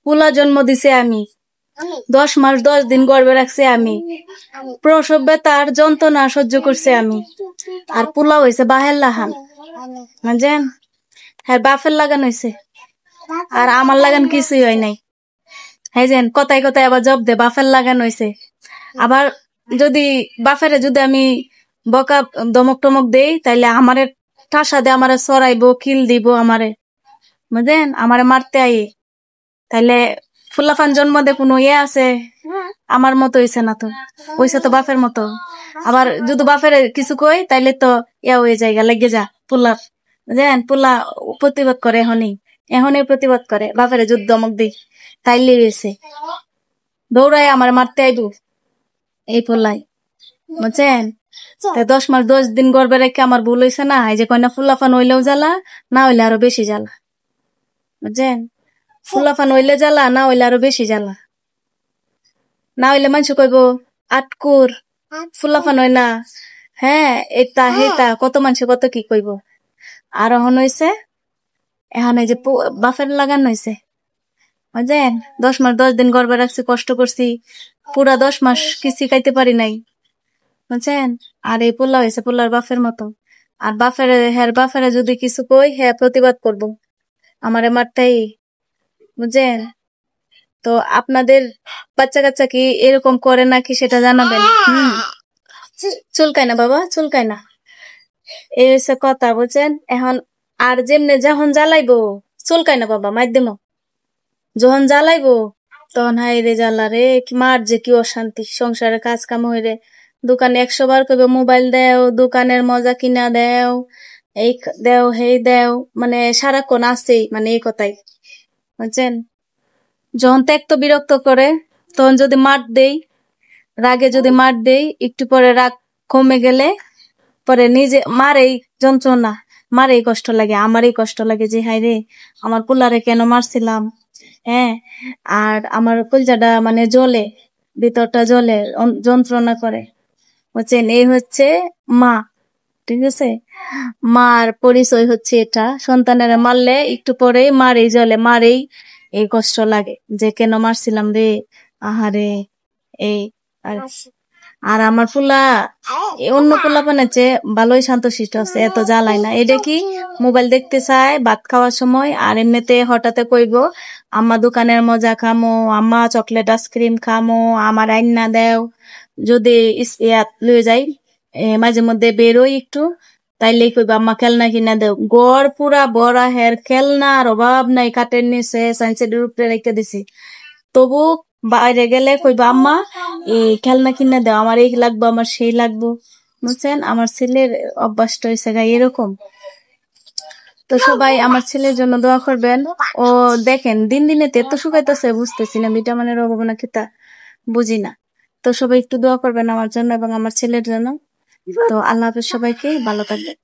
পোলা জন্ম দিছে আমি, 10 মাস 10 দিন গর্ভে রাখছে আমি, প্রসব ব্যথার যন্ত্রণা সহ্য করছে আমি। আর পোলা হয়েছে বাহের লাহান, বুঝছেন? হ্যাঁ, বাফের লাগান হয়েছে, আর আমার লাগান কিছুই হয় নাই। হ্যাঁ, যেন কথায় কথায় আবার জব দে, বাফের লাগান হয়েছে। আবার যদি বাফেরে যদি আমি বকা দমক টমক দেই, তাইলে আমারে ঠাসা দে, আমারে সরাইবো, কিল দিব আমারে, বুঝলেন? আমারে মারতে আই। তাইলে ফুলাফান জন্ম দে কোনো আছে? আমার মতো হইছে না তো, হইছে তো বাপের মতো। আবার যদি বাপের কিছু কই, তাইলে তো হয়ে যায়, লেগে যা পুলার, বুঝলেন? পুলা প্রতিবাদ করে, এখনই প্রতিবাদ করে, বাপেরে যুদ্ধ দমক দিই, তাইলে হয়েছে দৌড়ায় আমার মারতে আইব এই পোলাই, বুঝছেন? 10 মাস 10 দিন গর্বে রেখে আমার ভুল হয়েছে না, এই যে কয়না ফুলাফান হইলেও জ্বালা, না হইলে আরো বেশি জ্বালা, বুঝছেন? ফুলাফান হইলে জ্বালা, না হইলে আরো বেশি জ্বালা। না হইলে মানুষ কইব আটকুর, ফুলাফান হয় না, হ্যাঁ এটা হেতা, কত মানুষ কত কি কইব। আর এখন হইছে, এখন এই যে বাফের লাগান হইছে, বুঝছেন? 10 মাস 10 দিন গর্বে রাখছি, কষ্ট করছি, পুরা 10 মাস কিছু খাইতে পারি নাই, বুঝছেন? আর এই পোলা হয়েছে পোলার বাফের মতো। আর বাফেরে যদি কিছু কই, হ্যাঁ প্রতিবাদ করব, আমারে মারতেই, বুঝছেন? তো আপনাদের বাচ্চা কাচ্চা কি এরকম করে নাকি সেটা জানাবেন। চুলকায় না বাবা, চুলকায় না, এই হচ্ছে কথা, বুঝছেন? এখন আর যেমনে যখন জ্বালাইবো, চুলকায় না বাবা, মাধ্যম যখন জ্বালাইবো তখন হাই রে জ্বালা রে, মার যে কি অশান্তি, সংসারে কাজ কাম হইরে, দোকানে 100 বার কইবে মোবাইল দেও, দোকানের মজা কিনা দেও, এই দেও হেই দেও, মানে সারাক্ষণ আছেই, মানে এই কথাই, বুঝছেন? যখন ত্যাক্ত বিরক্ত করে, তখন যদি মার দেই, রাগে যদি মার দেই, একটু পরে রাগ কমে গেলে পরে নিজে মারেই যন্ত্রণা, মারেই কষ্ট লাগে, আমারই কষ্ট লাগে যে হাই রে আমার পোলারে কেন মারছিলাম, হ্যাঁ। আর আমার কলজাটা মানে জ্বলে, ভিতরটা জ্বলে, যন্ত্রণা করে, বুঝছেন? এই হচ্ছে মা, ঠিক আছে? মার পরিচয় হচ্ছে এটা। সন্তানেরা মারলে একটু পরেই মারেই জ্বলে, মারেই এই কষ্ট লাগে যে কেন মারছিলাম রে, আহারে এই। আর আর আমার পোলা অন্য পোলা বানাচ্ছে ভালোই শান্তশিষ্ট আছে, এত জ্বালায় না। এটা কি মোবাইল দেখতে চায় ভাত খাওয়ার সময়, আর এমনিতে হঠাৎ কইব আম্মা দোকানের মজা খামো, আম্মা চকলেট আইসক্রিম খামো, আমার আইনা দেও। যদি ইয়াত লয়ে যাই, মাঝে মধ্যে বেরোই একটু, তাইলেই কইব আম্মা খেলনা কিনা দেও। গড় পুরা বড়া হের, খেলনার অভাব নাই, কাটের নিচে সাইন্সের উপরে রেখে দিছি, তবু বাইরে গেলে কইবা আম্মা এই খেলনা কিনা দাও, আমার এই লাগবো, আমার সেই লাগবো, বুঝছেন? আমার ছেলের অভ্যাসটা হয়েছে গা এরকম। তো সবাই আমার ছেলের জন্য দোয়া করবেন। ও দেখেন দিন দিনে এত শুকাইতেছে, বুঝতেছি না ভিটামিনের অভাব না খেতা, বুঝি না। তো সবাই একটু দোয়া করবেন আমার জন্য এবং আমার ছেলের জন্য। তো আল্লাহ হাফেজ, সবাইকে ভালো থাকবেন।